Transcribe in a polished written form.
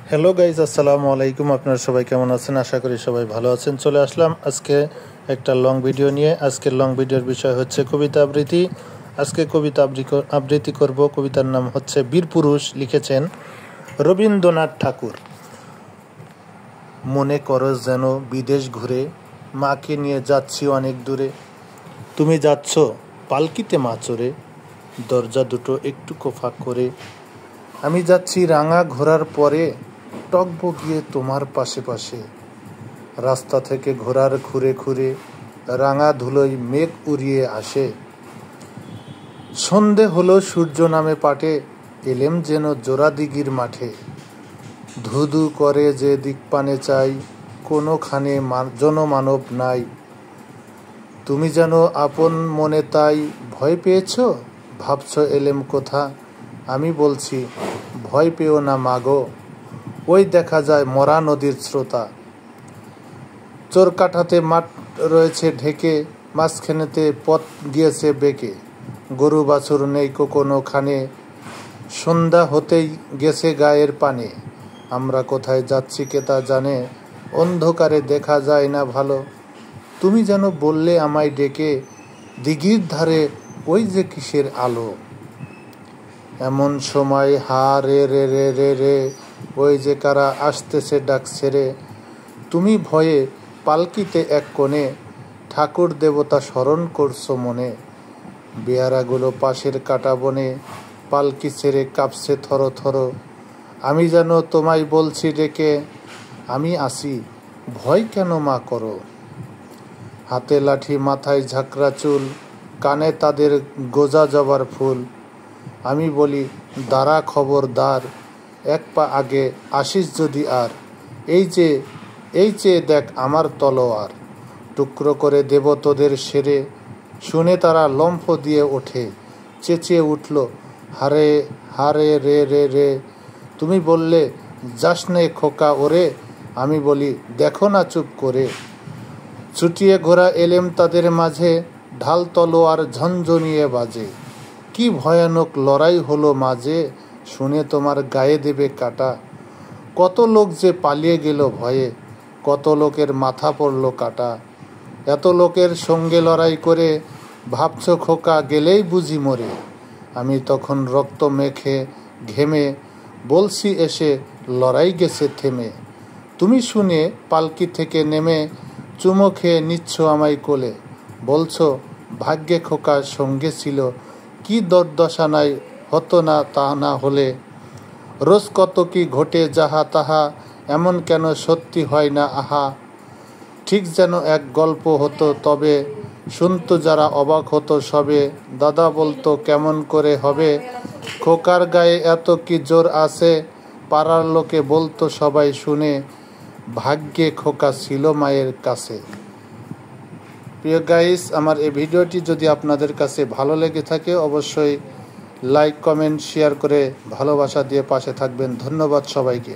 Hello guys, আসসালামু আলাইকুম। আপনারা সবাই কেমন আছেন? আশা করি সবাই ভালো আছেন। চলে আসলাম আজকে একটা লং ভিডিও নিয়ে। আজকের লং ভিডিওর বিষয় হচ্ছে কবিতা আবৃত্তি। আজকে কবিতা আবৃত্তি করব। কবিতার নাম হচ্ছে বীরপুরুষ। লিখেছেন রবীন্দ্রনাথ ঠাকুর। মনে করো যেন বিদেশ ঘুরে, মাকে নিয়ে যাচ্ছি অনেক দূরে। তুমি যাচ্ছ পালকিতে মা চড়ে, দরজা দুটো একটু ফাঁক করে। আমি যাচ্ছি রাঙা ঘোড়ার পরে, টকবগিয়ে তোমার পাশে পাশে। রাস্তা থেকে ঘোড়ার খুঁড়ে খুঁড়ে রাঙা ধুলোয় মেঘ উড়িয়ে আসে। সন্ধে হলো, সূর্য নামে পাটে, এলেম যেন জোড়াদিঘির মাঠে। ধুধু করে যে দিকপানে চাই, কোনোখানে জনমানব নাই। তুমি যেন আপন মনে তাই ভয় পেয়েছ, ভাবছ এলেম কোথা। আমি বলছি ভয় পেও না মাগো, ওই দেখা যায় মরা নদীর স্রোতা। চোরকাঠাতে মাঠ রয়েছে ঢেকে, মাঝখানেতে পথ গিয়েছে বেঁকে। গরু বাছুর নেই কোনোখানে, সন্ধ্যা হতেই গেছে গায়ের পানে। আমরা কোথায় যাচ্ছি কে তা জানে, অন্ধকারে দেখা যায় না ভালো। তুমি যেন বললে আমায় ডেকে, দিঘির ধারে ওই যে কিসের আলো। এমন সময় হা রে রে রে রে রে, ওই যে কারা আসতেছে ডাকছে রে। তুমি ভয়ে পালকিতে এক কোণে, ঠাকুর দেবতা স্মরণ করছো মনে। বেয়ারাগুলো পাশের কাটা বনে, পালকি ছেড়ে কাঁপছে থর থর। আমি যেন তোমায় বলছি ডেকে, আমি আসি, ভয় কেন মা করো। হাতে লাঠি, মাথায় ঝাঁকড়া চুল, কানে তাদের গোজা জবার ফুল। আমি বলি দাঁড়া খবরদার, এক পা আগে আসিস যদি আর। এই চেয়ে দেখ আমার তলোয়ার, টুকরো করে দেব তোদের সেরে। শুনে তারা লম্ফ দিয়ে ওঠে, চেঁচিয়ে উঠল হারে হারে রে রে রে। তুমি বললে যাস নে খোকা ওরে, আমি বলি দেখো না চুপ করে। ছুটিয়ে ঘোরা এলেম তাদের মাঝে, ঢাল তলোয়ার ঝনঝনিয়ে বাজে। কি ভয়ানক লড়াই হলো মাঝে, শুনে তোমার গায়ে দেবে কাটা। কত লোক যে পালিয়ে গেল ভয়ে, কত লোকের মাথা পড়ল কাটা। এত লোকের সঙ্গে লড়াই করে, ভাবছ খোকা গেলেই বুঝি মরে। আমি তখন রক্ত মেখে ঘেমে, বলছি এসে লড়াই গেছে থেমে। তুমি শুনে পালকি থেকে নেমে, চুমো খেয়ে নিচ্ছ আমায় কোলে। বলছো ভাগ্যে খোকা সঙ্গে ছিল, কি দুর্দশা নাই হতো না তা না হলে। রোজ কত কি ঘটে যাহা তাহা, এমন কেন সত্যি হয় না আহা। ঠিক যেন এক গল্প হতো তবে, শুনতো যারা অবাক হতো সবে। দাদা বলতো কেমন করে হবে, খোকার গায়ে এত কি জোর আছে। পাড়ার লোকে বলতো সবাই শুনে, ভাগ্যে খোকা ছিল মায়ের কাছে। প্রিয় গাইস, আমার এই ভিডিওটি যদি আপনাদের কাছে ভালো লেগে থাকে অবশ্যই লাইক কমেন্ট শেয়ার করে ভালোবাসা দিয়ে পাশে থাকবেন। ধন্যবাদ সবাইকে।